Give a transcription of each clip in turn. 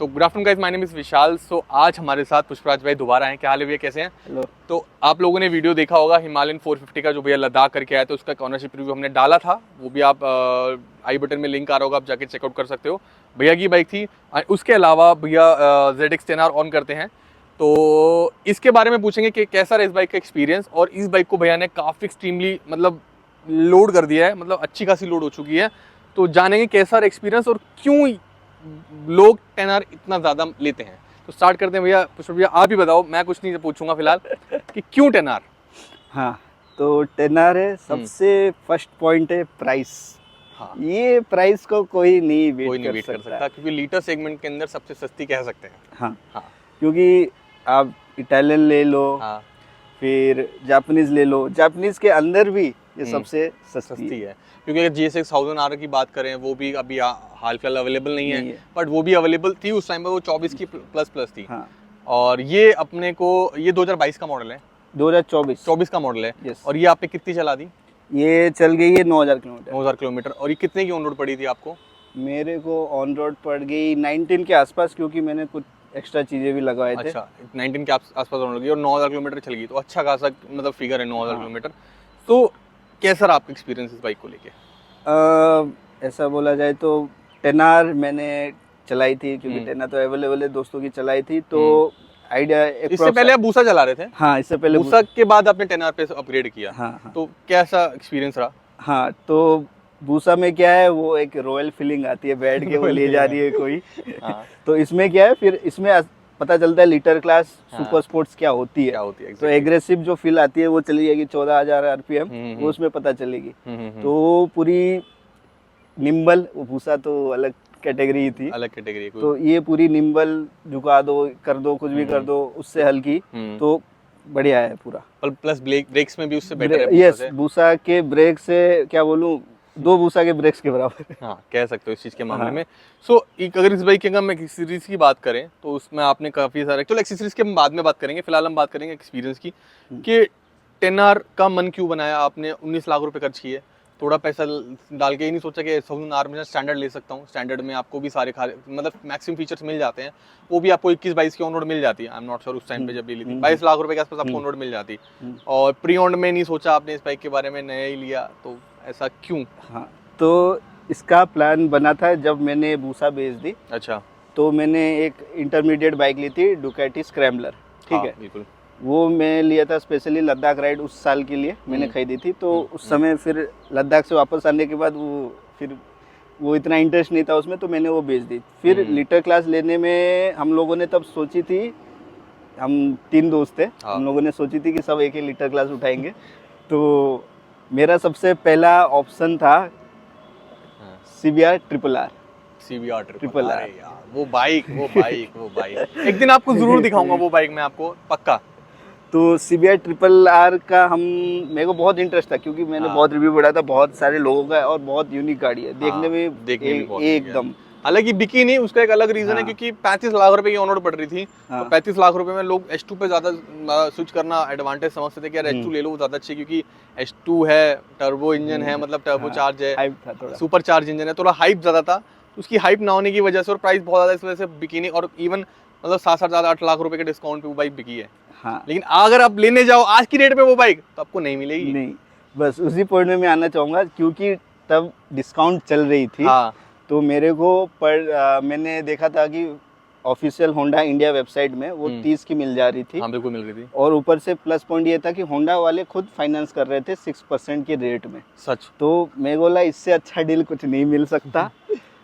So good afternoon guys, my name is Vishal. So आज हमारे साथ पुष्पराज भाई दोबारा हैं। क्या हाल है भैया, कैसे हैं? हेलो। तो आप लोगों ने वीडियो देखा होगा हिमालयन 450 का, जो भैया लद्दाख करके आया था, उसका ऑनरशिप रिव्यू हमने डाला था। वो भी आप आई बटन में लिंक आ रहा होगा, आप जाके चेकआउट कर सकते हो। भैया की बाइक थी। उसके अलावा भैया ZX 10R ऑन करते हैं, तो इसके बारे में पूछेंगे कि कैसा रहा इस बाइक का एक्सपीरियंस। और इस बाइक को भैया ने काफ़ी एक्सट्रीमली मतलब लोड कर दिया है, मतलब अच्छी खासी लोड हो चुकी है। तो जानेंगे कैसा रहा एक्सपीरियंस और क्यों लोग 10R इतना ज़्यादा लेते हैं। तो स्टार्ट करते हैं भैया। पुष्प भैया आप ही बताओ, मैं कुछ नहीं पूछूंगा फिलहाल कि क्यों 10R। हाँ, तो 10R है, सबसे फर्स्ट पॉइंट है प्राइस। हाँ, ये प्राइस को कोई नहीं वेट कर सकता क्योंकि लीटर सेगमेंट के अंदर सबसे सस्ती कह सकते हैं। हाँ, हाँ, क्योंकि आप इटालियन ले लो, हाँ, फिर जापानीज ले लो, जापानीज के अंदर भी ये सबसे सस्ती है। क्योंकि अगर GSX 1000R की बात करें, वो भी अभी हाल फिलहाल अवेलेबल नहीं है, बट वो भी अवेलेबल थी उस टाइम पर। वो 24 की प्लस थी। हाँ। और ये अपने को ये 2022 का मॉडल है, 2024 का मॉडल है। यस। और ये आपने कितनी चला दी? ये चल गई है 9000 किलोमीटर। और ये कितने की ऑन रोड पड़ी थी आपको? मेरे को ऑन रोड पड़ गई 19 के आसपास, क्योंकि मैंने कुछ एक्स्ट्रा चीजें भी लगवाए थे। अच्छा, 19 के आसपास ऑन रोड गई और 9000 किलोमीटर चल गई, तो अच्छा खासा मतलब फिगर है 9000 किलोमीटर। तो कैसा रहा आपका एक्सपीरियंस इस बाइक को लेके? ऐसा बोला जाए तो 10R मैंने चलाई थी, क्योंकि 10R तो अवेलेबल है, दोस्तों की चलाई थी। तो आइडिया इससे पहले आप बूसा चला रहे थे? हाँ, इससे पहले बूसा के बाद आपने 10R पे अपग्रेड किया। हाँ। तो कैसा एक्सपीरियंस रहा? हाँ, तो बूसा में क्या है, वो एक रॉयल फीलिंग आती है, बैठ के वो ले जा रही है कोई। हाँ। तो इसमें क्या है, फिर इसमें पता चलता है लीटर क्लास सुपर स्पोर्ट्स क्या होती है। तो एग्रेसिव जो फील आती है वो चली जाएगी 14000 RPM, वो उसमें पता चलेगी। तो पूरी निम्बल, वो भूसा तो अलग कैटेगरी थी, तो ये पूरी निम्बल झुका दो, कर दो, कुछ भी कर दो, उससे हल्की, तो बढ़िया है पूरा। प्लस ब्रेक्स में भी उससे बेटर है। यस, भूसा के ब्रेक से क्या बोलूं, 2 भूसा के ब्रेक्स के बराबर। हाँ, कह सकते हो इस चीज़ के मामले में। सो अगर इस बाइक के अगर हम एक्सेसरीज की बात करें, तो उसमें आपने काफ़ी सारे, चलो एक्सेसरीज के हम बाद में बात करेंगे, फिलहाल हम बात करेंगे एक्सपीरियंस की कि 10R का मन क्यों बनाया आपने? 19 लाख रुपए खर्च किए, थोड़ा पैसा डाल के ही नहीं सोचा कि 1000R में स्टैंडर्ड ले सकता हूँ। स्टैंडर्ड में आपको भी सारे मतलब मैक्सिमम फीचर्स मिल जाते हैं, वो भी आपको 21-22 की ऑन रोड मिल जाती है। आई एम नॉट श्योर उस टाइम पे जब ली थी 22 लाख रुपए के आसपास आपको ऑन रोड मिल जाती। और प्री ऑन्ड में नहीं सोचा आपने इस बाइक के बारे में, नया ही लिया, तो ऐसा क्यों? हाँ, तो इसका प्लान बना था जब मैंने बूसा बेच दी। अच्छा। तो मैंने एक इंटरमीडिएट बाइक ली थी, डुकाटी स्क्रैम्बलर, ठीक है। बिल्कुल। वो मैं लिया था स्पेशली लद्दाख राइड उस साल के लिए मैंने खरीदी थी। तो उस समय फिर लद्दाख से वापस आने के बाद वो इतना इंटरेस्ट नहीं था उसमें, तो मैंने वो बेच दी। फिर लीटर क्लास लेने में हम लोगों ने तब सोची थी, हम 3 दोस्त थे, हम लोगों ने सोची थी कि सब एक ही लीटर क्लास उठाएंगे। तो मेरा सबसे पहला ऑप्शन था CBR ट्रिपल आर। वो बाइक एक दिन आपको जरूर दिखाऊंगा वो बाइक मैं आपको, पक्का। तो CBR ट्रिपल आर का मेरे को बहुत इंटरेस्ट था, क्योंकि मैंने बहुत रिव्यू पढ़ा था बहुत सारे लोगों का, और बहुत यूनिक गाड़ी है, देखने में एकदम। हालांकि बिकी नहीं, उसका एक अलग रीजन है, क्योंकि 35 लाख रुपए की ऑन रोड पड़ रही थी। तो 35 लाख रुपए में लोग H2 पे ज्यादा स्विच करना एडवांटेज समझते थे कि यार H2 ले लो, वो ज्यादा अच्छी, क्योंकि H2 है, टर्बो इंजन है, मतलब टर्बो चार्ज है, सुपर चार्ज इंजन है, थोड़ा हाइप ज्यादा था। उसकी हाइप ना होने की वजह से और प्राइस बहुत ज्यादा, इस वजह से बिकी नहीं। और इवन मतलब 7-8 लाख रुपए के डिस्काउंट पे वो बाइक बिकी है। हाँ। लेकिन अगर आप लेने जाओ आज की डेट में वो बाइक, तो आपको नहीं मिलेगी। नहीं, बस उसी पॉइंट में मैं आना चाहूंगा, क्योंकि तब डिस्काउंट चल रही थी। हाँ। तो मेरे को मैंने देखा था कि ऑफिशियल होंडा इंडिया वेबसाइट में वो 30 की मिल जा रही थी। हाँ, बिल्कुल मिल रही थी। और ऊपर से प्लस पॉइंट ये था कि होंडा वाले खुद फाइनेंस कर रहे थे 6% के रेट में। सच। तो मैं बोला इससे अच्छा डील कुछ नहीं मिल सकता।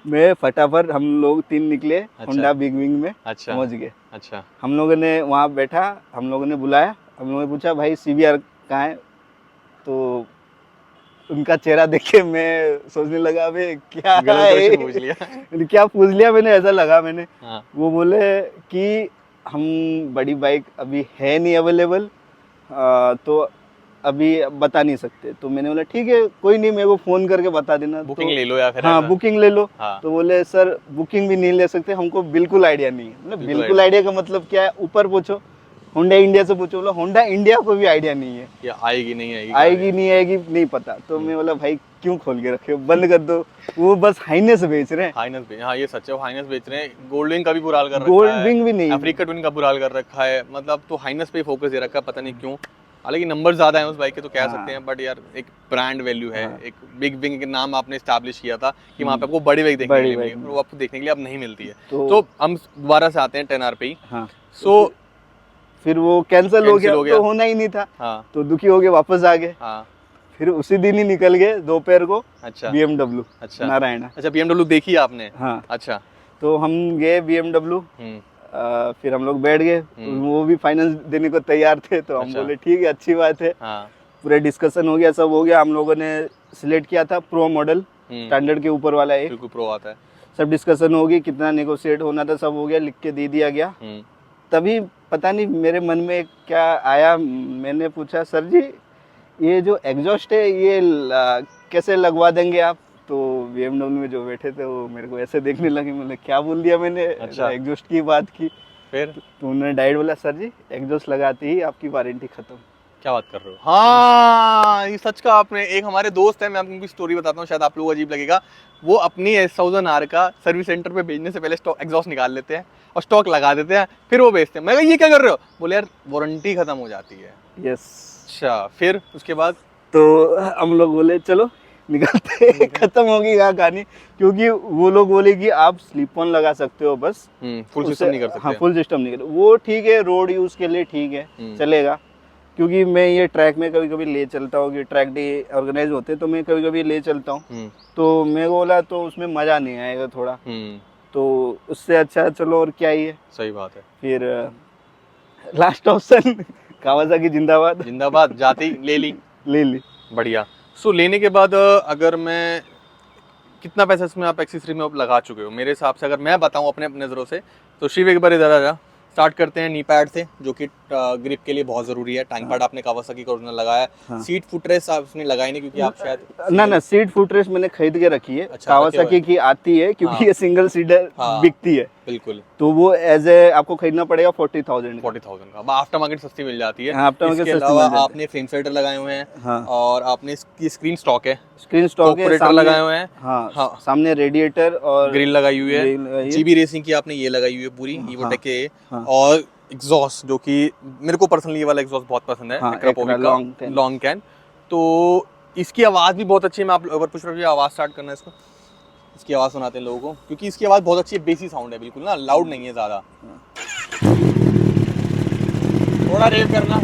मैं फटाफट, हम लोग 3 निकले होंडा बिग विंग में। अच्छा। पहुंच गए। अच्छा। हम लोगों ने वहाँ बैठा, हम लोगों ने बुलाया, हम लोगों ने पूछा भाई CBR कहाँ है? तो उनका चेहरा देख के मैं सोचने लगा भाई क्या है, पूछ लिया क्या पूछ लिया मैंने, ऐसा लगा मैंने। हाँ। वो बोले कि हम बड़ी बाइक अभी है नहीं अवेलेबल, तो अभी बता नहीं सकते। तो मैंने बोला ठीक है, कोई नहीं, मेरे को फोन करके बता देना, बुकिंग ले लो या फिर। हाँ, बुकिंग ले लो। हाँ। तो बोले सर बुकिंग भी नहीं ले सकते, हमको बिल्कुल आइडिया नहीं है। मतलब बिल्कुल आइडिया का मतलब क्या है, ऊपर पूछो, होंडा इंडिया से पूछो, बोला होंडा इंडिया को भी आइडिया नहीं है, ये आएगी नहीं आएगी, आएगी नहीं आएगी नहीं पता। तो मैं बोला भाई क्यों खोल के रखे हो, बंद कर दो। वो बस हाइनेस बेच रहे हैं, हाइनस बेच, हाँ ये सच है, वो हाइनस बेच रहे हैं। गोल्ड विंग का भी बुरा हाल कर रखा है, गोल्ड विंग भी नहीं, अफ्रीका ट्विन का बुरा हाल कर रखा है, मतलब तो हाइनस पे फोकस दे रखा है, पता नहीं क्यों। हालांकि नंबर ज्यादा है उस बाइक के तो कह सकते हैं, बट यार एक ब्रांड वैल्यू है, एक बिग विंग के नाम आपने स्टैब्लिश किया था कि वहाँ पे आपको बड़ी बाइक देखने के लिए मिलेगी, वो आपको देखने के लिए अब नहीं मिलती है। तो हम दोबारा से आते हैं 10R पे ही। हाँ, सो फिर वो कैंसिल हो गया, तो होना ही नहीं था। हाँ, तो दुखी हो गए, वापस आ गए। हाँ, फिर उसी दिन ही निकल गए दोपहर को। अच्छा, BMW, अच्छा, नारायणा। अच्छा, BMW देखी आपने? हाँ, अच्छा, तो हम गए BMW, फिर हम लोग बैठ गए, वो भी फाइनेंस देने को तैयार थे, तो हम बोले ठीक है, अच्छी बात है। हाँ, पूरा डिस्कशन हो गया, सब हो गया। हम लोगों ने सिलेक्ट किया था प्रो मॉडल, स्टैंडर्ड के ऊपर वाला एक, बिल्कुल प्रो आता है। सब डिस्कशन हो गई, कितना नेगोशिएट होना था, सब हो गया, लिख के दे दिया गया। तभी पता नहीं मेरे मन में क्या आया, मैंने पूछा सर जी ये जो एग्जॉस्ट है ये कैसे लगवा देंगे आप? तो BMW में जो बैठे थे वो मेरे को ऐसे देखने लगे, मतलब क्या बोल दिया मैंने, अच्छा, एग्जॉस्ट की बात की। फिर तो उन्होंने डायरेक्ट बोला सर जी एग्जॉस्ट लगाते ही आपकी वारंटी खत्म। क्या बात कर रहे हो? हाँ, ये सच का आपने। एक हमारे दोस्त है, मैं आपको उनकी स्टोरी बताता हूँ, शायद आप लोगों को अजीब लगेगा। वो अपनी S1000R का सर्विस सेंटर पे भेजने से पहले स्टॉक एग्जॉस्ट निकाल लेते हैं और स्टॉक लगा देते हैं, फिर वो बेचते हैं। मैं कहा ये क्या कर रहे हो? बोले यार वारंटी खत्म हो जाती है। यस। अच्छा, फिर उसके बाद तो हम लोग बोले चलो निकलते खत्म होगी कहानी, क्योंकि वो लोग बोले कि आप स्लिप ऑन लगा सकते हो बस, फुल सिस्टम नहीं कर सकते। हाँ, फुल सिस्टम नहीं कर, वो ठीक है, रोड यूज के लिए ठीक है, चलेगा। क्योंकि मैं ये ट्रैक में कभी कभी ले चलता हूँ, कि ट्रैक डे ऑर्गेनाइज होते हैं तो मैं कभी कभी ले चलता हूँ, तो मैं बोला तो उसमें मजा नहीं आएगा थोड़ा, तो उससे अच्छा चलो और क्या ही है। सही बात है। फिर लास्ट ऑप्शन कावासाकी जिंदाबाद, जिंदाबाद, जाती ले ली, ले ली। बढ़िया। सो लेने के बाद अगर मैं, कितना पैसा इसमें आप एक्सेसरी में आप लगा चुके हो? मेरे हिसाब से अगर मैं बताऊं अपने नज़रों से, तो शिव एक बार इधर आ जा। स्टार्ट करते हैं नी पैड से, जो कि ग्रिप के लिए बहुत ज़रूरी है। टैंक पैड आपने कावासाकी का ओरिजिनल लगाया है। सीट फुटरेस्ट आपने लगाई नहीं, क्योंकि आप शायद ना सीट फुटरेस्ट मैंने खरीद के रखी है। अच्छा, कावासाकी की आती है, क्योंकि ये सिंगल सीटर बिकती है, बिल्कुल, तो वो एज ए आपको खरीदना पड़ेगा 40,000 का। आफ्टर मार्केट सस्ती मिल जाती है। आफ्टर मार्केट इसके अलावा आपने फ्रेम साइडर लगाए हुए हैं, और आपने इसकी स्क्रीन स्टॉक है, स्क्रीन स्टॉक है, सामने लगाए हुए हैं, हाँ, सामने रेडिएटर और ग्रिल लगाई हुई है। जीबी रेसिंग की आपने ये लगाई हुई है पूरी, ईवोटेक के, और एग्जॉस्ट, जो कि मेरे को पर्सनली ये वाला एग्जॉस्ट बहुत पसंद है, एक्रापोविक का लॉन्ग कैन। तो इसकी आवाज़ भी बहुत अच्छी है। मैं आप अगर पूछ रहे हो आवाज़ स्टार्ट करना है इसको, इसकी आवाज़ सुनाते हैं लोगों को, क्योंकि इसकी आवाज़ बहुत अच्छी है, बेसी साउंड है, बिल्कुल ना लाउड नहीं है ज़्यादा। थोड़ा रेव करना।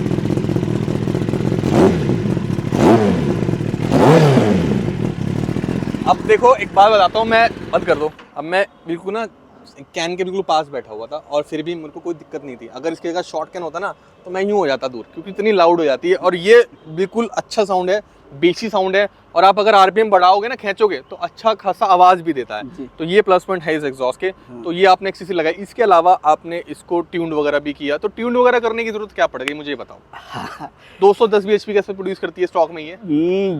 अब देखो एक बात बताता हूँ, मैं बंद कर दो। अब मैं बिल्कुल ना कैन के बिल्कुल पास बैठा हुआ था, और फिर भी मेरे को कोई दिक्कत नहीं थी। अगर इसके जगह शॉर्ट कैन होता ना, तो मैं यूँ हो जाता दूर, क्योंकि इतनी लाउड हो जाती है। और ये बिल्कुल अच्छा साउंड है, बेसी साउंड है, और आप अगर आरपीएम बढ़ाओगे ना, खींचोगे, तो अच्छा खासा आवाज़ भी देता है। तो ये प्लस पॉइंट है इस एग्जॉस्ट के। तो ये आपने एक्सेसरी लगाई। इसके अलावा आपने इसको ट्यून वगैरह भी किया, तो ट्यून वगैरह करने की जरूरत क्या पड़ेगी मुझे बताओ। 210 bhp कैसे प्रोड्यूस करती है स्टॉक में ये?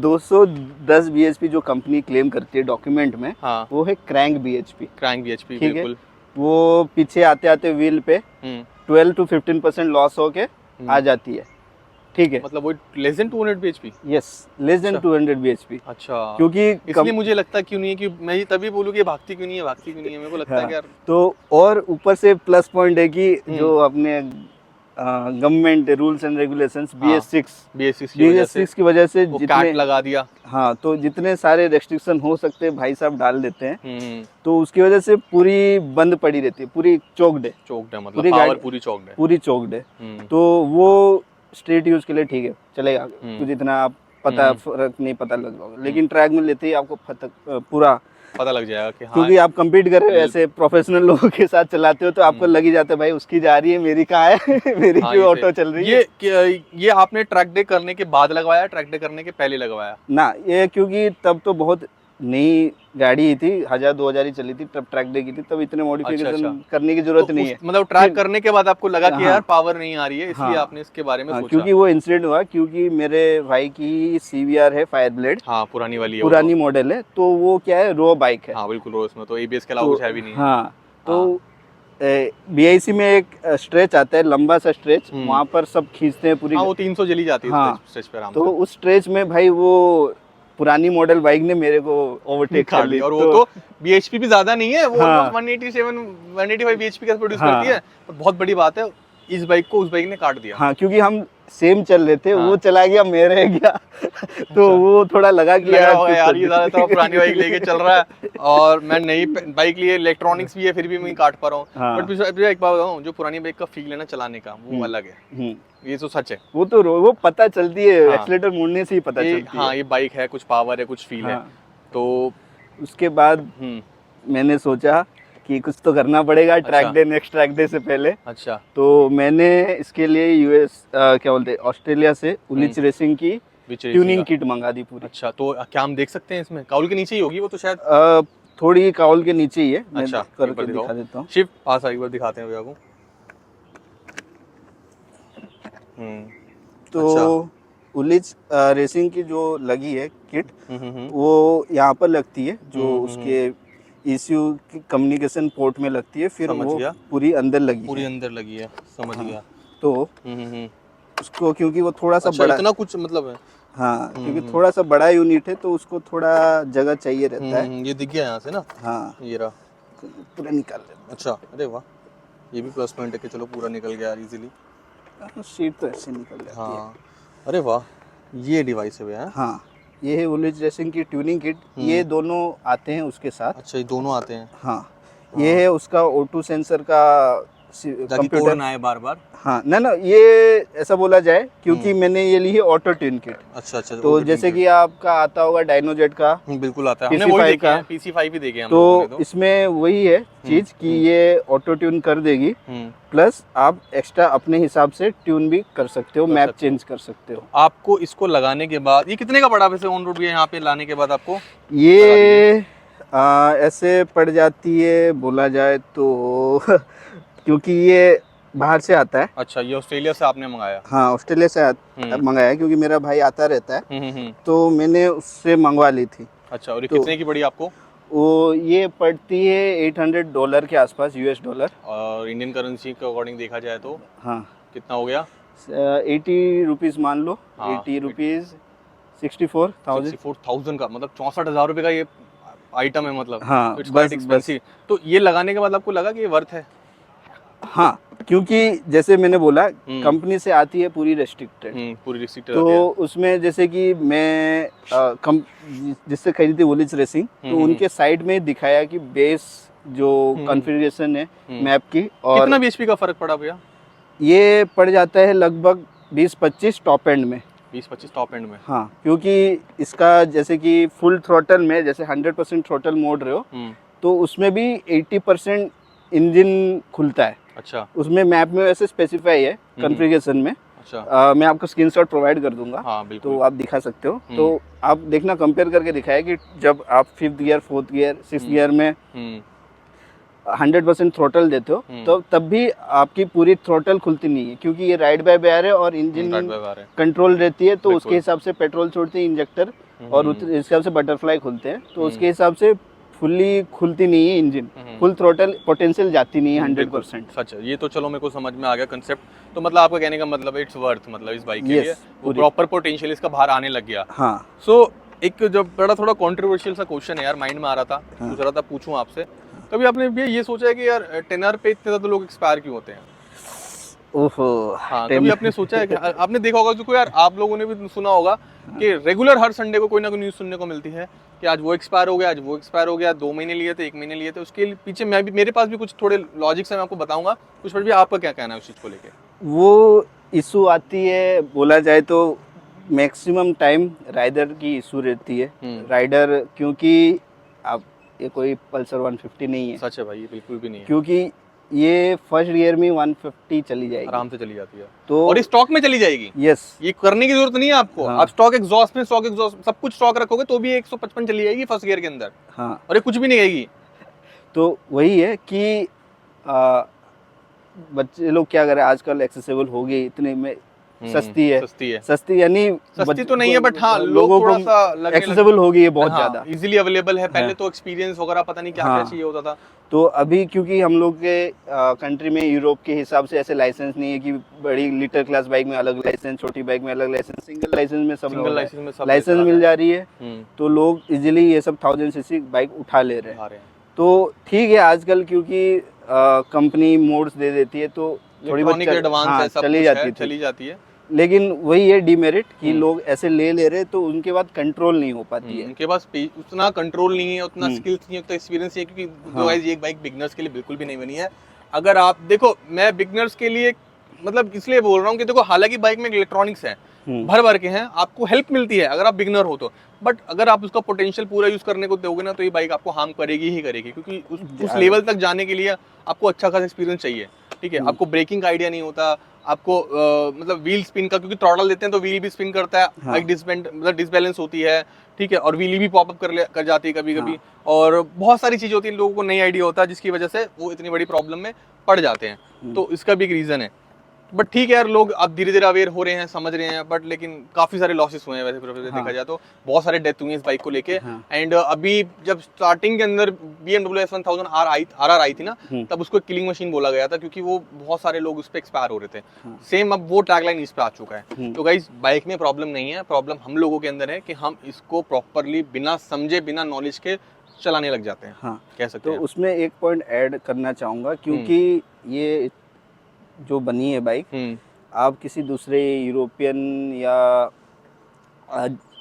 210 bhp जो कंपनी क्लेम करती है डॉक्यूमेंट में, हाँ, वो है क्रैंक bhp। क्रैंक bhp, बिल्कुल। वो पीछे आते आते व्हील पे 12 to 15% लॉस होके आ जाती है, ठीक है। मतलब वो less than 200 bhp? Yes, less than 200 bhp। अच्छा, क्योंकि इसलिए मुझे लगता क्यों नहीं है कि मैं ये तभी बोलूँ कि भागती क्यों नहीं है, भागती क्यों नहीं है, मेरे को लगता है कि यार। तो और ऊपर से प्लस पॉइंट है कि जो अपने government rules and regulations BS6 की वजह से जितने लगा दिया, हाँ, तो जितने सारे रेस्ट्रिक्शन हो सकते हैं भाई साहब डाल देते हैं, तो उसकी वजह से पूरी बंद पड़ी रहती है, पूरी चोक्ड है, मतलब पावर पूरी चोक्ड है। तो वो स्ट्रीट यूज के लिए ठीक है, चलेगा, तो जितना आप पता फर्क नहीं पता लग जाएगा, लेकिन ट्रैक में लेते ही आपको पूरा पता लग जाएगा कि हाँ, क्योंकि आप कम्पीट कर रहे हो ऐसे प्रोफेशनल लोगों के साथ चलाते हो, तो आपको लग ही जाता है भाई उसकी जा रही है, मेरी कहाँ है, मेरी क्यों ऑटो चल रही है। ये आपने ट्रैक डे करने के बाद लगवाया, ट्रैक डे करने के पहले लगवाया ना? ये क्योंकि तब तो बहुत नई गाड़ी ही थी, 1000-2000 ही चली थी तब, ट्रैक डे की थी तब, इतने मॉडिफिकेशन करने की जरूरत नहीं है। मतलब ट्रैक करने के बाद आपको लगा कि यार पावर नहीं आ रही है, इसलिए आपने इसके बारे में सोचा। क्योंकि वो इंसिडेंट हुआ, क्योंकि मेरे भाई की CBR है फायर ब्लेड, हाँ, पुरानी वाली है, पुरानी मॉडल है, तो वो क्या है, रो बाइक है। हाँ बिल्कुल, रो, इसमें तो ABS के अलावा कुछ है भी नहीं। हाँ, तो BIC में एक स्ट्रेच आता है, लंबा सा स्ट्रेच, वहाँ पर सब खींचते हैं पूरी। हाँ, वो 300 चली जाती है हाँ, स्ट्रेच पे आराम तो से। उस स्ट्रेच में भाई वो पुरानी मॉडल बाइक ने मेरे को ओवरटेक कर ली। और वो तो BHP भी ज्यादा नहीं है, वो हाँ, 185 BHP का प्रोड्यूस हाँ, करती है। पर बहुत बड़ी बात है, इस बाइक को उस बाइक ने काट दिया। हाँ, क्योंकि हम सेम चल रहे थे, हाँ। वो चला गया, मैं रह गया। तो वो थोड़ा लगा कि यार ये ज्यादा तो पुरानी बाइक लेके चल रहा है और मैं नई बाइक लिए, इलेक्ट्रॉनिक्स भी है, फिर भी मैं काट पा रहा हूँ। हाँ। बट एक बात बताऊँ, जो पुरानी बाइक का फील है ना चलाने का, वो अलग है। ये तो सच है। वो तो वो पता चलती है, हाँ। एक्सीलेटर मोड़ने से ही पता चलती है। हाँ, ये बाइक है, कुछ पावर है, कुछ फील है। तो उसके बाद मैंने सोचा कि कुछ तो करना पड़ेगा track day, next track day से पहले। अच्छा। तो मैंने इसके लिए यूएस क्या बोलते हैं, ऑस्ट्रेलिया से उलिच रेसिंग की ट्यूनिंग किट मंगा दी पूरी। अच्छा, तो क्या हम देख सकते हैं इसमें? काउल के नीचे ही होगी वो तो शायद। थोड़ी काउल के नीचे ही है। अच्छा, मैं करके दिखा देता हूँ। शिव पास एक बार दिखाते हैं भैया को। तो उलिच रेसिंग की जो लगी है किट, वो यहाँ पर लगती है, जो उसके ECU की कम्युनिकेशन पोर्ट में लगती है, फिर वो पूरी अंदर लगी है। समझ गया। तो उसको, क्योंकि वो थोड़ा सा बड़ा, इतना कुछ मतलब है। हाँ, क्योंकि थोड़ा सा बड़ा यूनिट है, तो उसको थोड़ा जगह चाहिए रहता है। ये दिख गया यहाँ से ना। हाँ, ये रहा, पूरा निकाल लेते। अच्छा, अरे वाह, ये भी प्लस पॉइंट है कि चलो पूरा निकल गया यार इजीली। सीट तो ऐसे निकल जाती है। हाँ, अरे वाह, ये डिवाइस है भैया। हाँ, ये है उलिच रेसिंग की ट्यूनिंग किट। ये दोनों आते हैं उसके साथ। अच्छा, ये दोनों आते हैं। हाँ, ये है उसका O2 सेंसर का कंप्यूटर ना है बार बार। हाँ, ना ये ऐसा बोला जाए, क्योंकि मैंने ये ली है ऑटो ट्यून किट। अच्छा। तो जैसे कि आपका आता होगा डायनोजेट का, बिल्कुल आता है, हमने वही देखा है, PC5 भी देखे हैं हम लोगों ने। तो इसमें वही है चीज कि ये ऑटो ट्यून कर देगी, प्लस आप एक्स्ट्रा अपने हिसाब से ट्यून भी कर सकते हो, मैप चेंज कर सकते हो। आपको इसको लगाने के बाद ये कितने का पड़ा वैसे ऑन रोड यहाँ पे लाने के बाद आपको? ये ऐसे पड़ जाती है बोला जाए तो क्योंकि ये बाहर से आता है। अच्छा, ये ऑस्ट्रेलिया से आपने मंगाया? हाँ, ऑस्ट्रेलिया से मंगाया, क्योंकि मेरा भाई आता रहता है, तो मैंने उससे मंगवा ली थी। अच्छा, और ये कितने की पड़ी आपको? वो ये पड़ती है $800 के आसपास, $US। और इंडियन करेंसी के अकॉर्डिंग देखा जाए तो हाँ, कितना हो गया? 80 रुपीज़ मान लो। 80 रुपीज़ 64,000 का, मतलब 64,000 रुपये का ये आइटम है, मतलब। हाँ, इट्स क्वाइट एक्सपेंसिव। तो ये लगाने के बाद आपको लगा कि ये वर्थ है? हाँ, क्योंकि जैसे मैंने बोला, कंपनी से आती है पूरी रेस्ट्रिक्टेड। तो उसमें जैसे कि मैं जिससे खरीदी उलिच रेसिंग, तो उनके साइड में दिखाया कि बेस जो कॉन्फ़िगरेशन है मैप की, और कितना BHP का फर्क पड़ा भैया? ये पड़ जाता है लगभग 20-25 टॉप एंड में। 20-25 टॉप एंड में? हाँ, क्योंकि इसका जैसे कि फुल थ्रोटल में जैसे 100% थ्रोटल मोड़ रहे हो, तो उसमें भी 80% इंजन खुलता है। अच्छा, उसमें मैप में वैसे स्पेसिफाई है कॉन्फ़िगरेशन में। अच्छा, मैं आपको स्क्रीनशॉट प्रोवाइड कर दूंगा। हाँ, बिल्कुल। तो आप दिखा सकते हो। तो आप देखना, कंपेयर करके दिखाया कि जब आप 5th gear, 4th gear, 6th gear में 100% थ्रोटल देते हो, तो तब भी आपकी पूरी थ्रोटल खुलती नहीं है, क्योंकि ये राइड बाय वायर है और इंजन कंट्रोल रहती है, तो उसके हिसाब से पेट्रोल छोड़ते हैं इंजेक्टर, और उस हिसाब से बटरफ्लाई खुलते हैं, तो उसके हिसाब से फुल्ली खुलती नहीं है इंजन, फुल थ्रोटल पोटेंशियल जाती नहीं है 100%। सच है, ये तो चलो मेरे को समझ में आ गया कंसेप्ट। तो मतलब आपका कहने का मतलब इट्स वर्थ, मतलब इस बाइक के लिए वो प्रॉपर पोटेंशियल इसका बाहर आने लग गया। हाँ। सो एक जो बड़ा थोड़ा कंट्रोवर्शियल सा क्वेश्चन है यार, माइंड में आ रहा था, सोच रहा था पूछूं आपसे, कभी आपने भी ये सोचा है कि यार टेनर पे इतने ज़्यादा लोग एक्सपायर क्यों होते हैं? ओहो, हाँ, कभी आपने सोचा है कि आपने देखा होगा, जो यार आप लोगों ने भी सुना होगा कि रेगुलर हर संडे को कोई ना कोई न्यूज़ सुनने को मिलती है कि आज वो एक्सपायर हो गया, आज वो एक्सपायर हो गया, 2 महीने लिए थे, 1 महीने लिए थे। उसके पीछे मेरे पास भी कुछ थोड़े लॉजिक्स हैं, मैं आपको बताऊंगा कुछ, पर भी आपका क्या कहना है उस चीज़ को लेके? वो इशू आती है बोला जाए तो मैक्सिमम टाइम राइडर की इशू रहती है। राइडर, क्योंकि आप ये कोई पल्सर 150 नहीं है। सच है भाई, ये बिल्कुल भी नहीं है, क्योंकि ये फर्स्ट गियर में 150 चली जाएगी, आराम से चली जाती है, तो और स्टॉक में चली जाएगी। यस, ये करने की जरूरत नहीं है आपको। हाँ। आप स्टॉक एग्जॉस्ट में सब कुछ स्टॉक रखोगे तो भी 155 चली जाएगी फर्स्ट गियर के अंदर। हाँ, और ये कुछ भी नहीं आएगी। तो वही है कि बच्चे लोग क्या करें, आजकल एक्सेसिबल हो गई इतने में, सस्ती है यानी सस्ती तो नहीं है, बट हाँ, लोगों को एक्सेसिबल हो गई है बहुत ज्यादा, इजीली अवेलेबल है। पहले तो एक्सपीरियंस वगैरह पता नहीं क्या क्या चाहिए होता था, तो अभी क्योंकि हम लोग के कंट्री में यूरोप के हिसाब से ऐसे लाइसेंस नहीं है कि बड़ी लिटर क्लास बाइक में अलग लाइसेंस, छोटी बाइक में अलग लाइसेंस, सिंगल लाइसेंस में सब लाइसेंस मिल जा रही है। तो लोग इजीली ये सब 1000 सीसी बाइक उठा ले रहे हैं। तो ठीक है आजकल क्योंकि कंपनी मोड्स दे देती है तो थोड़ी बहुत चली जाती है। लेकिन वही है डीमेरिट कि लोग ऐसे ले रहे तो उनके बाद कंट्रोल नहीं हो पाती है, उनके पास उतना कंट्रोल नहीं है, उतना स्किल्स नहीं है, उतना एक्सपीरियंस नहीं है, क्योंकि गाइस ये बाइक बिगनर्स के लिए बिल्कुल भी नहीं बनी है। अगर आप देखो, मैं बिगनर्स के लिए मतलब इसलिए बोल रहा हूँ कि देखो हालांकि बाइक में इलेक्ट्रॉनिक्स है भर के हैं, आपको हेल्प मिलती है अगर आप बिगनर हो तो, बट अगर आप उसका पोटेंशियल पूरा यूज करने को दोगे ना तो ये बाइक आपको हार्म करेगी ही करेगी, क्योंकि उस लेवल तक जाने के लिए आपको अच्छा खासा एक्सपीरियंस चाहिए। ठीक है, आपको ब्रेकिंग का आइडिया नहीं होता, आपको मतलब व्हील स्पिन का, क्योंकि थ्रॉटल देते हैं तो व्हील भी स्पिन करता है, बाइक मतलब डिसबैलेंस होती है। ठीक है, और व्हीली भी पॉपअप कर जाती है कभी कभी, और बहुत सारी चीजें होती है, लोगों को नहीं आइडिया होता, जिसकी वजह से वो इतनी बड़ी प्रॉब्लम में पड़ जाते हैं। तो इसका भी एक रीजन है। बट ठीक है यार, लोग अब धीरे धीरे अवेयर हो रहे हैं, समझ रहे हैं, बट लेकिन काफी सारे लॉसेस हुए हैं वैसे देखा जाए तो, बहुत सारे डेथ हुए हैं इस बाइक को लेके। एंड अभी जब स्टार्टिंग के अंदर BMW S1000 RR आई थी ना, तब उसको किलिंग मशीन बोला गया था, क्योंकि वो बहुत सारे लोग उस पर एक्सपायर हो रहे थे। सेम अब वो टैगलाइन इस पे आ चुका है। तो गाइस बाइक में प्रॉब्लम नहीं है, प्रॉब्लम हम लोगों के अंदर है कि हम इसको प्रॉपरली बिना समझे बिना नॉलेज के चलाने लग जाते हैं। कह सकते हैं। तो उसमें एक पॉइंट ऐड करना चाहूंगा, क्योंकि ये जो बनी है बाइक, आप किसी दूसरे यूरोपियन या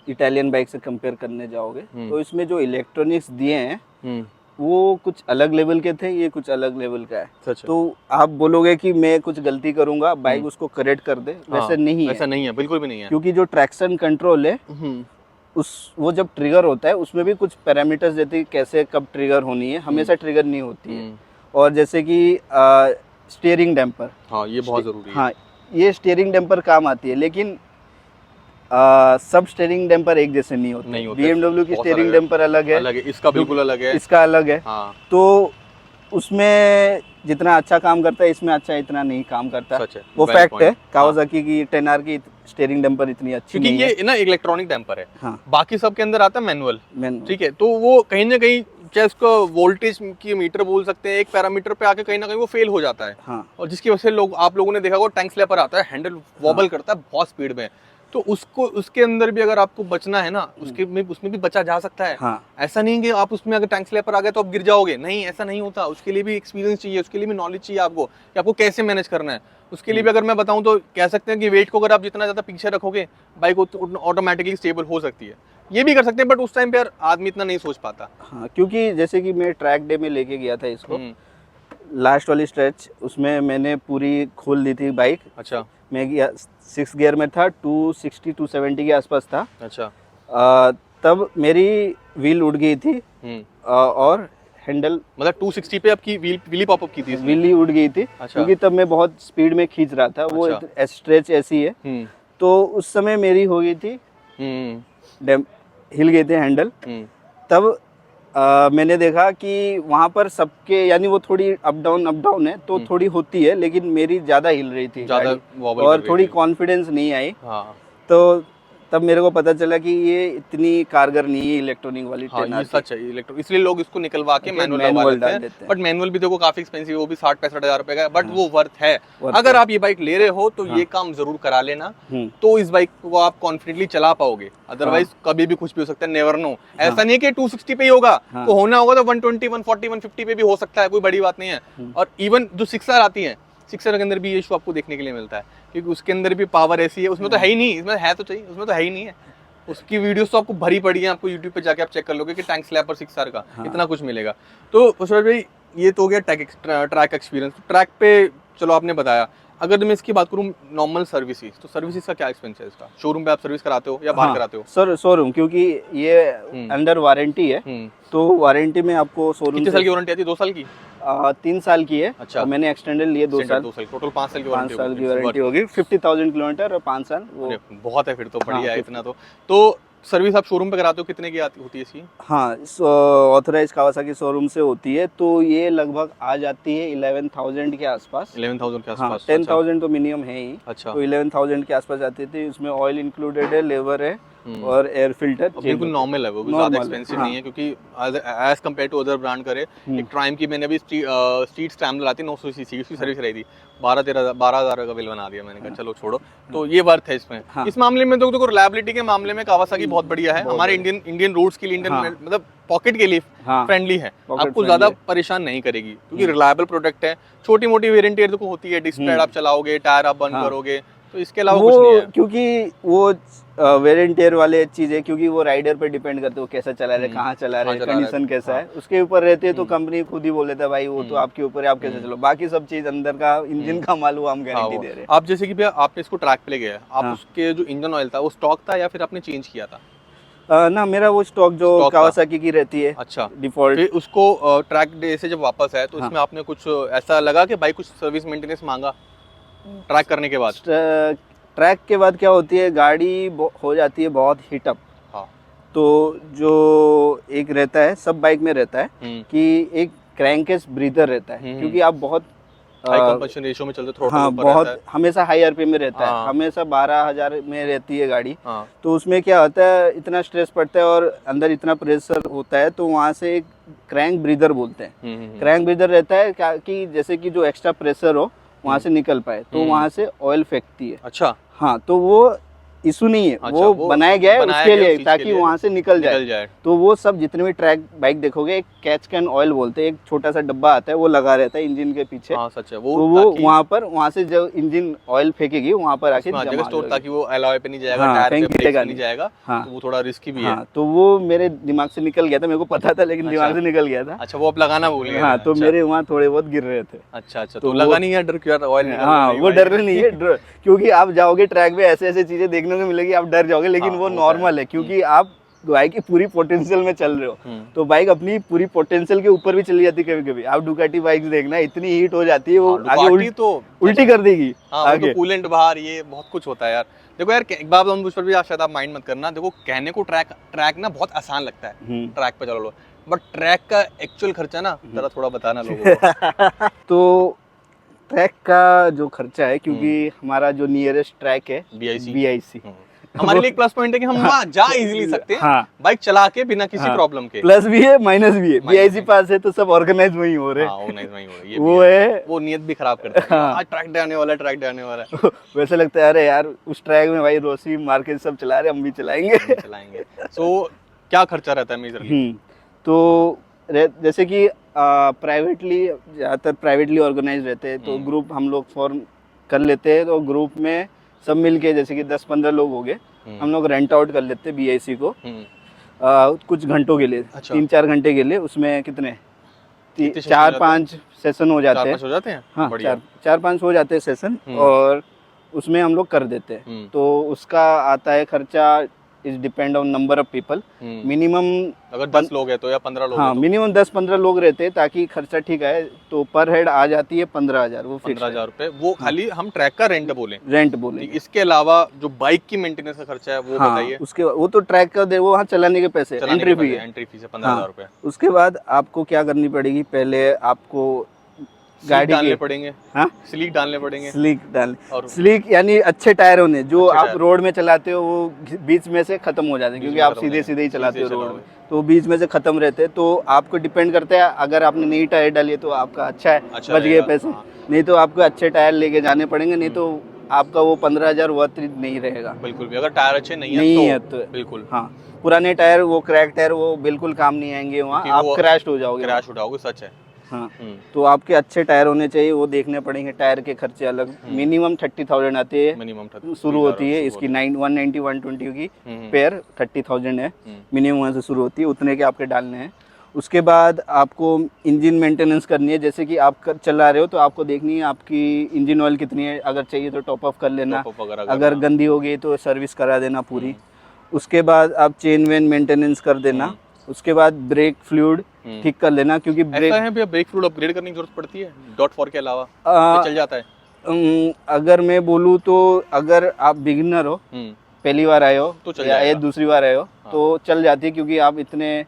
इटालियन बाइक से कंपेयर करने जाओगे तो इसमें जो इलेक्ट्रॉनिक्स दिए हैं वो कुछ अलग लेवल के थे, ये कुछ अलग लेवल का है। तो आप बोलोगे कि मैं कुछ गलती करूंगा बाइक उसको करेक्ट कर दे, वैसे नहीं है। ऐसा नहीं है, बिल्कुल भी नहीं है। क्योंकि जो ट्रैक्शन कंट्रोल है वो जब ट्रिगर होता है उसमें भी कुछ पैरामीटर्स देते हैं कैसे कब ट्रिगर होनी है, हमेशा ट्रिगर नहीं होती है। और जैसे कि स्टीयरिंग डैम्पर, ये बहुत जरूरी है। ये स्टीयरिंग डैम्पर काम आती है, लेकिन सब स्टीयरिंग डैम्पर एक जैसे नहीं होते। BMW की स्टीयरिंग डैम्पर अलग है, इसका बिल्कुल अलग है, इसका अलग है। तो उसमें जितना अच्छा काम करता है इसमें अच्छा इतना नहीं काम करता। वो फैक्ट है। कावासाकी की 10R की स्टीयरिंग डैम्पर इतनी अच्छी नहीं है, क्योंकि ये ना इलेक्ट्रॉनिक डैम्पर है। बाकी सब के अंदर आता है मैनुअल। ठीक है, तो वो कहीं ना कहीं चाहे उसको वोल्टेज की मीटर बोल सकते हैं, एक पैरामीटर पे आके कहीं ना कहीं वो फेल हो जाता है। और जिसकी वजह से आप लोगों ने देखा होगा टैंक स्लैपर आता है, हैंडल वॉबल करता है बहुत स्पीड में। तो उसके अंदर भी अगर आपको बचना है ना, उसमें भी बचा जा सकता है। ऐसा नहीं कि आप उसमें अगर टैंक स्लैपर आ गया तो आप गिर जाओगे, नहीं, ऐसा नहीं होता। उसके लिए भी एक्सपीरियंस चाहिए, उसके लिए भी नॉलेज चाहिए आपको कि आपको कैसे मैनेज करना है। उसके लिए भी अगर मैं बताऊं तो कह सकते हैं कि वेट को अगर आप जितना ज्यादा पीछे रखोगे बाइक ऑटोमेटिकली स्टेबल हो सकती है। ये भी कर सकते हैं, बट उस टाइम पे यार आदमी इतना नहीं सोच पाता। क्योंकि जैसे कि मैं ट्रैक डे में लेके गया था इसको, लास्ट वाली स्ट्रेच उसमें मैंने पूरी खोल दी थी बाइक। अच्छा। मैं 6 गियर में था, 260-270 के आसपास था। अच्छा। तब मेरी व्हील उड़ गई थी और हैंडल, मतलब 260 पे आपकी व्हीली पॉपअप की थी? व्हीली उड़ गई थी। अच्छा। क्योंकि तब मैं बहुत स्पीड में खींच रहा था। वो स्ट्रेच ऐसी है। तो उस समय मेरी हो गई थी, हिल गए थे हैंडल। तब मैंने देखा कि वहाँ पर सबके, यानी वो थोड़ी अप डाउन है तो थोड़ी होती है, लेकिन मेरी ज्यादा हिल रही थी और थोड़ी कॉन्फिडेंस नहीं आई। तो तब मेरे को पता चला कि ये इतनी कारगर नहीं है इलेक्ट्रॉनिक वाली। ये सच है, इलेक्ट्रॉनिक, इसलिए लोग इसको निकलवा के मैनुअल डाल देते हैं। बट मैनुअल भी देखो काफी एक्सपेंसिव है, वो भी 60-65 हजार रुपए का है, बट वो वर्थ है। अगर आप ये बाइक ले रहे हो तो ये काम जरूर करा लेना, तो इस बाइक को आप कॉन्फिडेंटली चला पाओगे। अदरवाइज कभी भी कुछ भी हो सकता है, नेवर नो। ऐसा नहीं है कि 260 पे ही होगा, तो होना होगा तो 120, 140, 150 पे भी हो सकता है, कोई बड़ी बात नहीं है। और इवन जो 6R आती है, 6R के अंदर भी ये इशू आपको देखने के लिए मिलता है, क्योंकि उसके अंदर भी पावर ऐसी है, उसमें तो है ही नहीं, इसमें है तो चाहिए, उसमें तो है ही नहीं है। उसकी वीडियोस तो आपको भरी पड़ी है, आपको YouTube पे जाके आप चेक कर लोगे कि टैंक स्लैपर 6R का इतना कुछ मिलेगा। तो पुष्पराज भाई ये तो हो गया ट्रैक एक्सपीरियंस। ट्रैक पे चलो आपने बताया, अगर मैं इसकी बात करूं नॉर्मल सर्विसेज, तो सर्विसेज का क्या एक्सपेंस है इसका? शोरूम पे आप सर्विस कराते हो या बाहर कराते हो? सर शोरूम, क्योंकि ये अंडर वारंटी है, तो वारंटी में आपको शोरूम। कितने साल की वारंटी आती है? 2 साल की? 3 साल की है। अच्छा। मैंने एक्सटेंडेड लिए 2 साल, टोटल 5 साल की वारंटी होगी। 50,000 किलोमीटर और 5 साल, वो बहुत है फिर तो, बढ़िया है इतना तो सर्विस आप शोरूम पे कराते हो, कितने की होती है इसकी? हाँ, ऑथराइज कावासाकी शोरूम से होती है, तो ये लगभग आ जाती है 11,000 के आसपास। 11,000 के आसपास? 10,000 तो मिनिमम है ही। अच्छा। तो 11,000 के आसपास आती थी। उसमें ऑयल इंक्लूडेड है, लेबर है, और एयर फिल्टर बिल्कुल नॉर्मल है, वो भी ज्यादा एक्सपेंसिव नहीं है, क्योंकि as compare to other brand करे, एक ट्राइम की मैंने अभी स्ट्रीट स्क्रैम्बलर आती 900 सीसी उसकी सर्विस रही थी, 12,000 का बिल बना दिया मैंने कहा चलो छोड़ो। तो ये वर्थ है इसमें। इस मामले में तो देखो रिलायबिलिटी के मामले में कावासाकी बहुत बढ़िया है, हमारे इंडियन रोड्स के लिए, इंडियन मतलब पॉकेट के लिए फ्रेंडली है, आपको ज्यादा परेशान नहीं करेगी क्योंकि रिलायबल प्रोडक्ट है। छोटी मोटी वेरिएंट देखो होती है, डिस्क पैड आप चलाओगे, टायर आप बंद करोगे, तो इसके अलावा कुछ नहीं है। क्योंकि वो वेरिएंट टेयर वाले चीज है, क्योंकि वो राइडर पे डिपेंड करते हो कैसा चला रहे, कहाँ चला रहे, कंडीशन कैसा है, उसके ऊपर रहते हैं। तो कंपनी खुद ही बोल देता है भाई वो तो आपके ऊपर है, आप कैसे चलो, बाकी सब चीज अंदर का इंजन का माल वो हम गारंटी दे रहे हैं। आप जैसे कि भैया आपने इसको ट्रैक पे ले गया, आप उसके जो इंजन ऑयल था वो स्टॉक था या फिर आपने चेंज किया था? ना मेरा वो स्टॉक जो कावासाकी की रहती है, अच्छा डिफॉल्ट। फिर उसको ट्रैक डे से जब वापस आया तो इसमें आपने कुछ ऐसा लगा कि भाई कुछ सर्विस मेंटेनेंस मांगा ट्रैक करने के बाद? ट्रैक के बाद क्या होती है, गाड़ी हो जाती है बहुत हीट अप। हाँ। तो जो एक रहता है, सब बाइक में रहता है कि एक क्रैंकेस ब्रीदर रहता है, क्योंकि आप बहुत हाई कंबशन रेशियो में चलते, थ्रोटल ऊपर बहुत रहता है, हमेशा हाई आरपीएम में रहता है, हमेशा 12,000 में रहती है गाड़ी। तो उसमें क्या होता है, इतना स्ट्रेस पड़ता है और अंदर इतना प्रेशर होता है, तो वहाँ से एक क्रैंक ब्रीदर बोलते हैं। क्रैंक ब्रीदर रहता है कि जैसे कि जो एक्स्ट्रा प्रेशर हो वहाँ से निकल पाए, तो वहाँ से ऑयल फेंकती है। अच्छा। हाँ, तो वो इशू नहीं है। अच्छा, वो बनाया गया है उसके लिए, ताकि वहाँ से निकल जाए। तो वो सब जितने भी ट्रैक बाइक देखोगे, एक कैच कैन ऑयल बोलते हैं, एक छोटा सा डब्बा आता है, वो लगा रहता है इंजन के पीछे। हाँ, सच है। तो वो वहाँ से जब इंजन ऑयल फेंकेगी वहाँ पर आके जमा स्टोर, ताकि वो एलॉय पे नहीं जाएगा, टायर पे नहीं जाएगा, तो वो थोड़ा रिस्की भी है। तो वो मेरे दिमाग से निकल गया था, मेरे को पता था लेकिन दिमाग से निकल गया था। अच्छा, वो आप लगाना भूल गए? हाँ, तो मेरे वहाँ थोड़े बहुत गिर रहे थे। अच्छा, तो लगा नहीं है डर क्यों ऑयल? हाँ, वो डर नहीं है, क्योंकि आप जाओगे ट्रैक पे ऐसे ऐसे चीजें देखने को मिलेगी, आप डर जाओगे, लेकिन वो नॉर्मल है, क्योंकि आप बाइक की पूरी पोटेंशियल में चल रहे हो। तो बाइक अपनी पूरी पोटेंशियल के ऊपर भी चली जाती है कभी कभी। आप डुकाटी बाइक देखना, इतनी हीट हो जाती है, वो आगे उल्टी कर देगी। आगे कूलेंट बाहर, ये बहुत कुछ होता है यार। देखो यार, एक बात हम उस पर भी शायद आप माइंड मत करना, देखो कहने को ट्रैक ना बहुत आसान लगता है, ट्रैक पे चलो, बट ट्रैक का एक्चुअल खर्चा ना जरा थोड़ा बताना लोगों को। तो ट्रैक का जो खर्चा है, क्योंकि हमारा जो नियरेस्ट ट्रैक है BIC, हमारे लिए एक प्लस पॉइंट है कि हम वहाँ जा इजीली सकते हैं, बाइक चला के बिना किसी प्रॉब्लम के। प्लस भी है, माइनस भी है। BIC पास है तो सब ऑर्गेनाइज वही हो रहे हैं। वो है, वो नियत भी खराब करता है। आज ट्रैक डे आने वाला है। वैसे लगता है अरे यार उस ट्रैक में भाई रोसी मार्केट सब चला रहे, हम भी चलाएंगे। सो क्या खर्चा रहता है मेजरली? तो जैसे कि प्राइवेटली, ज़्यादातर प्राइवेटली ऑर्गेनाइज रहते हैं, तो ग्रुप हम लोग फॉर्म कर लेते हैं। तो ग्रुप में सब मिलके, जैसे कि 10-15 लोग हो गए, हम लोग रेंट आउट कर लेते हैं BIC को कुछ घंटों के लिए। अच्छा। 3-4 घंटे के लिए। उसमें कितने 4-5 सेशन हो जाते हैं। हाँ, 4-5 हो जाते हैं सेशन, और उसमें हम लोग कर देते हैं। तो उसका आता है खर्चा, is depend on number of people. Minimum अगर 10 लोग हैं तो, या 15 लोग, हाँ, मिनिमम 10-15 लोग रहते हैं, ताकि खर्चा ठीक है। तो पर हेड आ जाती है 15,000, वो 15,000 रुपए। वो खाली हम ट्रैक का रेंट बोले। इसके अलावा जो बाइक की मेंटेनेंस का खर्चा है वो बताइए। उसके वो तो ट्रैक का वो वहाँ चलाने के पैसे, एंट्री फी है 15,000 रुपए। उसके बाद आपको क्या करनी पड़ेगी, पहले आपको गाड़ी डालने पड़ेंगे। हाँ, स्लीक डालने पड़ेंगे। स्लीक यानी अच्छे टायर होने, जो आप रोड में चलाते हो वो बीच में से खत्म हो जाते हैं, क्योंकि आप सीधे ही चलाते हो रोड में, तो बीच में से खत्म रहते हैं। तो आपको डिपेंड करता है, अगर आपने नई टायर डाली है तो आपका अच्छा है, बच गए पैसे। नहीं तो आपको अच्छे टायर लेके जाने पड़ेंगे, नहीं तो आपका वो 15,000 वर्थ नहीं रहेगा। बिल्कुल भी, अगर टायर अच्छे नहीं है तो बिल्कुल। हाँ, पुराने टायर, वो क्रैक टायर, वो बिल्कुल काम नहीं आएंगे वहाँ, आप क्रैश हो जाओगे। सच है। हाँ, तो आपके अच्छे टायर होने चाहिए, वो देखने पड़ेंगे। टायर के खर्चे अलग, मिनिमम 30,000 आते हैं, मिनिमम शुरू होती है इसकी। 190-120 की पेयर 30,000 है मिनिमम, वहाँ से शुरू होती है, उतने के आपके डालने हैं। उसके बाद आपको इंजन मेंटेनेंस करनी है। जैसे कि आप चला रहे हो तो आपको देखनी है आपकी इंजन ऑयल कितनी है, अगर चाहिए तो टॉप अप कर लेना, अगर गंदी हो गई तो सर्विस करा देना पूरी। उसके बाद आप चेन वेन मेंटेनेंस कर देना। उसके बाद ब्रेक फ्लूइड ठीक कर लेना, क्योंकि ब्रेक फ्लूइड अपग्रेड करने की जरूरत पड़ती है .4 के अलावा, चल जाता है? अगर मैं बोलूँ तो, अगर आप बिगिनर हो, पहली बार आए हो तो या दूसरी बार आए हो, तो चल जाती है, क्योंकि आप इतने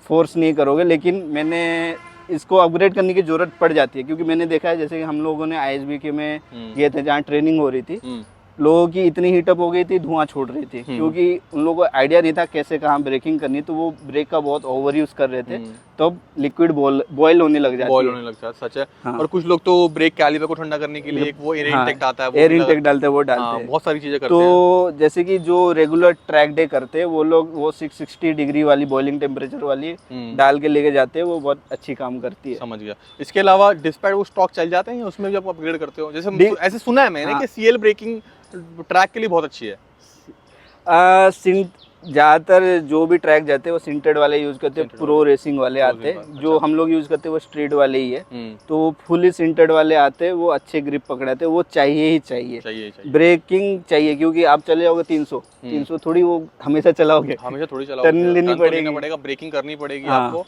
फोर्स नहीं करोगे। लेकिन मैंने इसको अपग्रेड करने की जरूरत पड़ जाती है, क्योंकि मैंने देखा है, जैसे कि हम लोगों ने ISBK में गए थे, जहाँ ट्रेनिंग हो रही थी, लोगों की इतनी हीटअप हो गई थी, धुआं छोड़ रही थी, क्योंकि उन लोगों को आइडिया नहीं था कैसे कहाँ ब्रेकिंग करनी, तो वो ब्रेक का बहुत ओवर यूज कर रहे थे, तब लिक्विड बॉयल होने लग जाती बॉयल है। होने लग जाता है, सच है। हाँ। और कुछ लोग तो ब्रेक कैलिपर को ठंडा करने के लिए एक वो एयर इंटेक्ट आता है, वो एयर भी इंटेक डालते हैं, वो डालते हाँ, हैं। बहुत सारी चीजें करते तो जैसे कि जो रेगुलर ट्रैक डे करते हैं वो लोग, वो 660 डिग्री वाली बॉइलिंग टेम्परेचर वाली डाल के लेके जाते हैं, वो बहुत अच्छी काम करती है। समझ गया। इसके अलावा डिस्पैच वो स्टॉक चल जाते हैं, उसमें भी आप अपग्रेड करते हो? जैसे ऐसे सुना है मैंने कि सीएल ब्रेकिंग ट्रैक के लिए बहुत अच्छी है। ज़्यादातर जो भी ट्रैक जाते हैं वो सिंटेड वाले यूज करते हैं, प्रो रेसिंग वाले आते हैं, जो हम लोग यूज करते हैं वो स्ट्रीट वाले ही है। तो फुली सिंटेड वाले आते हैं, वो अच्छे ग्रिप पकड़ाते हैं, वो चाहिए ही चाहिए। ब्रेकिंग चाहिए, क्योंकि आप चले जाओगे 300 थोड़ी वो हमेशा चलाओगे, हमेशा थोड़ी चलाओगे, टर्न लेनी पड़ेगा, ब्रेकिंग करनी पड़ेगी आपको,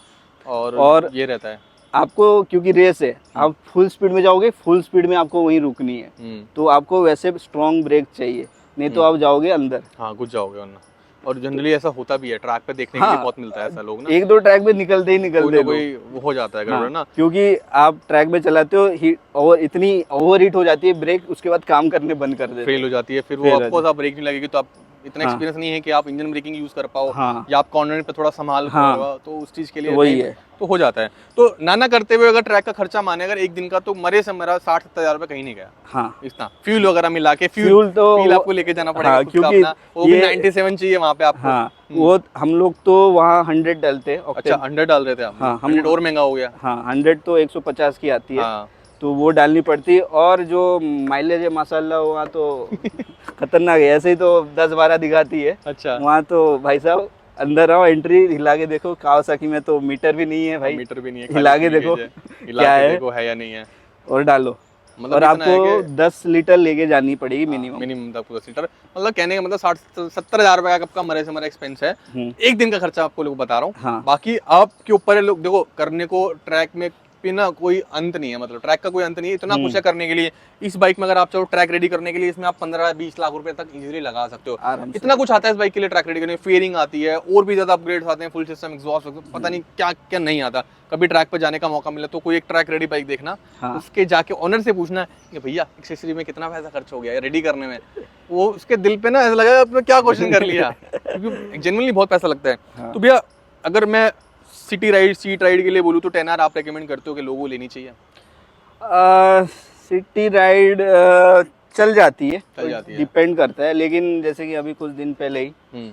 और ये रहता है आपको, क्योंकि रेस है, आप फुल स्पीड में जाओगे, फुल स्पीड में आपको वहीं रुकनी है, तो आपको वैसे स्ट्रॉन्ग ब्रेक चाहिए, नहीं तो आप जाओगे अंदर, हाँ घुस जाओगे वरना। और जनरली ऐसा होता भी है, ट्रैक पे देखने के लिए बहुत मिलता है ऐसा लोग ना, 1-2 ट्रैक पे निकलते कोई वो हो जाता है गड़बड़ ना, क्योंकि आप ट्रैक में चलाते हो और इतनी ओवर हीट हो जाती है ब्रेक, उसके बाद काम करने बंद कर देते, फेल हो जाती है, फिर वो आपको आप ब्रेक नहीं लगेगी, तो आप इतना एक्सपीरियंस नहीं है कि आप इंजन ब्रेकिंग यूज कर पाओ, या आप कॉर्नर पे थोड़ा संभाल पाओ, तो उस चीज के लिए वही है, तो हो जाता है। तो नाना करते हुए अगर ट्रैक का खर्चा माने अगर एक दिन का, तो मरे से मरा 60-70 हज़ार रुपए कहीं नहीं गया। हाँ, इतना फ्यूल वगैरह मिला के, फ्यूल आपको लेके जाना पड़ेगा, क्योंकि वो भी 97 चाहिए वहाँ पे आपको। हाँ, वो हम लोग तो वहाँ 100 डालते हैं। अच्छा, 100 डाल रहे थे आप? हाँ, 100 और महंगा हो गया। हाँ, 100 तो 150 की आती है, तो वो डालनी पड़ती है, और जो माइलेज है माशाल्लाह वहाँ तो खतरनाक है, ऐसे ही तो 10-12 दिखाती है। अच्छा, वहाँ तो भाई साहब अंदर आओ, एंट्री हिला के देखो, कावासाकी में तो मीटर भी नहीं है भाई, मीटर भी नहीं है, हिला के देखो क्या है, देखो है या नहीं है, और डालो। मतलब और आपको 10 लीटर लेके जानी पड़ेगी मिनिमम 10 लीटर। मतलब कहने का मतलब 60-70 हज़ार रुपए का आपका मरे से मरा एक्सपेंस है, एक दिन का खर्चा आपको लोग बता रहा हूँ। हाँ। बाकी आपके ऊपर है, लोग देखो करने को ट्रैक में ना कोई अंत नहीं है, मतलब ट्रैक का कोई अंत नहीं है, इतना कुछ है करने के लिए। इस बाइक में अगर आप चाहो ट्रैक रेडी करने के लिए, इसमें आप 15-20 लाख रुपए तक इजीली लगा सकते हो, इतना कुछ आता है इस बाइक के लिए ट्रैक रेडी करने। फेयरिंग आती है, और भी ज्यादा अपग्रेड्स आते हैं, फुल सिस्टम एग्जॉस्ट, पता नहीं क्या क्या नहीं आता। कभी ट्रैक पे जाने का मौका मिला तो कोई एक ट्रैक रेडी बाइक देखना, उसके जाके ऑनर से पूछना कि भैया एक्सेसरी में कितना पैसा खर्च हो गया रेडी करने में, वो उसके दिल पे ना ऐसा लगा आपने क्या क्वेश्चन कर लिया, क्योंकि जेन्युइनली बहुत पैसा लगता है। तो भैया अगर मैं सिटी राइड, सीट राइड के लिए बोलूँ तो 10R आप रेकमेंड करते हो कि लोगों को लेनी चाहिए? सिटी राइड चल जाती है, डिपेंड करता है, लेकिन जैसे कि अभी कुछ दिन पहले ही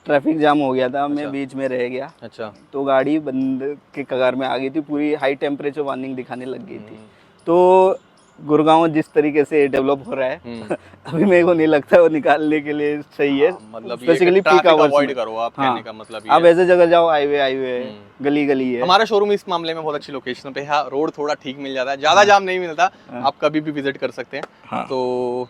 ट्रैफिक जाम हो गया था, मैं बीच में रह गया। अच्छा, तो गाड़ी बंद के कगार में आ गई थी, पूरी हाई टेम्परेचर वार्निंग दिखाने लग गई थी। तो गुड़गांव जिस तरीके से डेवलप हो रहा है अभी मेरे को नहीं लगता वो निकालने के लिए सही है, मतलब स्पेशली पीक आवर्स अवॉइड करो आप, कहने का मतलब ये आप ऐसे जगह जाओ, हाईवे गली है। हमारा शोरूम इस मामले में बहुत अच्छी लोकेशन पे है, रोड थोड़ा ठीक मिल जाता है, ज्यादा जाम नहीं मिलता, आप कभी भी विजिट कर सकते हैं। तो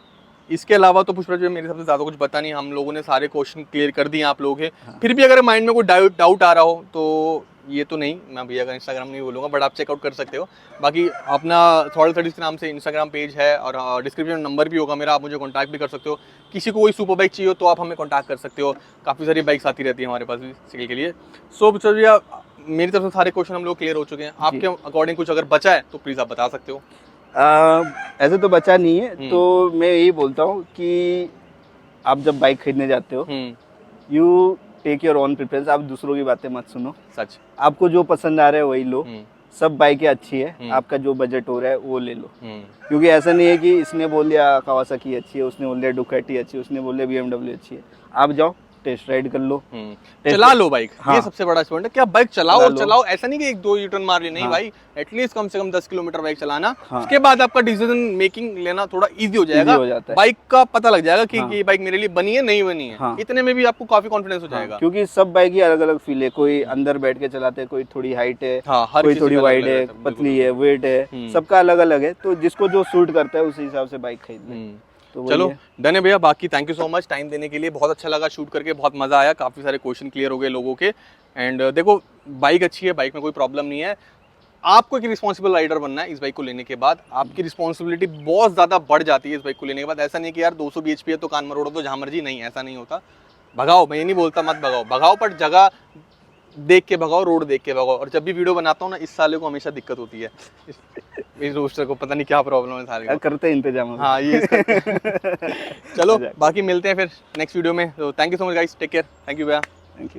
इसके अलावा तो पुष्पराज मेरे हिसाब से ज्यादा कुछ पता नहीं, हम लोगों ने सारे क्वेश्चन क्लियर कर दिए आप लोगों के। फिर भी अगर माइंड में कोई डाउट आ रहा हो तो ये तो नहीं, मैं भैया का इंस्टाग्राम नहीं बोलूँगा, बट आप चेकआउट कर सकते हो। बाकी अपना थॉट थर्टीज के नाम से इंस्टाग्राम पेज है, और डिस्क्रिप्शन नंबर भी होगा मेरा, आप मुझे कॉन्टैक्ट भी कर सकते हो। किसी को कोई सुपर बाइक चाहिए हो तो आप हमें कॉन्टैक्ट कर सकते हो, काफ़ी सारी बाइक्स आती रहती है हमारे पास भी सेल के लिए। सो भैया मेरी तरफ से सारे क्वेश्चन हम लोग क्लियर हो चुके हैं, आपके अकॉर्डिंग कुछ अगर बचा है तो प्लीज़ आप बता सकते हो। ऐसे तो बचा नहीं है, तो मैं यही बोलता हूँ कि आप जब बाइक खरीदने जाते हो, you take your own preference, आप दूसरों की बातें मत सुनो, सच आपको जो पसंद आ रहा है वही लो। सब बाइकें अच्छी है, आपका जो बजट हो रहा है वो ले लो, क्योंकि ऐसा नहीं है कि इसने बोल दिया कावासाकी अच्छी है, उसने बोल दिया डुकाटी अच्छी है, उसने बोल दिया BMW अच्छी है। आप जाओ टेस्ट राइड कर लो, चला लो बाइक। हाँ, ये सबसे बड़ा पॉइंट है कि आप बाइक चलाओ और चलाओ, ऐसा नहीं कि 1-2 यूटर्न मार ली, नहीं भाई, एटलीस्ट कम से कम 10 किलोमीटर बाइक चलाना। उसके बाद आपका डिसीजन मेकिंग लेना थोड़ा इजी हो जाएगा, बाइक का पता लग जाएगा कि ये बाइक मेरे लिए बनी है नहीं बनी है, इतने में भी आपको काफी कॉन्फिडेंस हो जाएगा। क्योंकि सब बाइक की अलग अलग फील है, कोई अंदर बैठ के चलाते हैं, कोई थोड़ी हाइट है, कोई थोड़ी वाइड है, पतली है, वेट है, सबका अलग अलग है, तो जिसको जो सूट करता है उसी हिसाब से बाइक खरीद ले। तो चलो डन है भैया, बाकी thank you so much time देने के लिए, बहुत अच्छा लगा शूट करके, बहुत मजा आया, काफी सारे क्वेश्चन क्लियर हो गए लोगों के। एंड देखो बाइक अच्छी है, बाइक में कोई प्रॉब्लम नहीं है, आपको एक रिस्पॉन्सिबल राइडर बनना है। इस बाइक को लेने के बाद आपकी रिस्पॉन्सिबिलिटी बहुत ज्यादा बढ़ जाती है इस बाइक को लेने के बाद। ऐसा नहीं कि यार 200 bhp है तो कान मरोड़ो तो जहां मर्जी, नहीं, ऐसा नहीं होता। भगाओ, मैं ये नहीं बोलता मत भगाओ, पर जगह देख के भगाओ, रोड देख के भगाओ। और जब भी वीडियो बनाता हूँ ना, इस साले को हमेशा दिक्कत होती है, इस रोस्टर को पता नहीं क्या प्रॉब्लम है साले को। करते हैं इंतजाम। हाँ ये चलो बाकी मिलते हैं फिर नेक्स्ट वीडियो में। तो thank you so much guys, take care, thank you भैया। Thank you.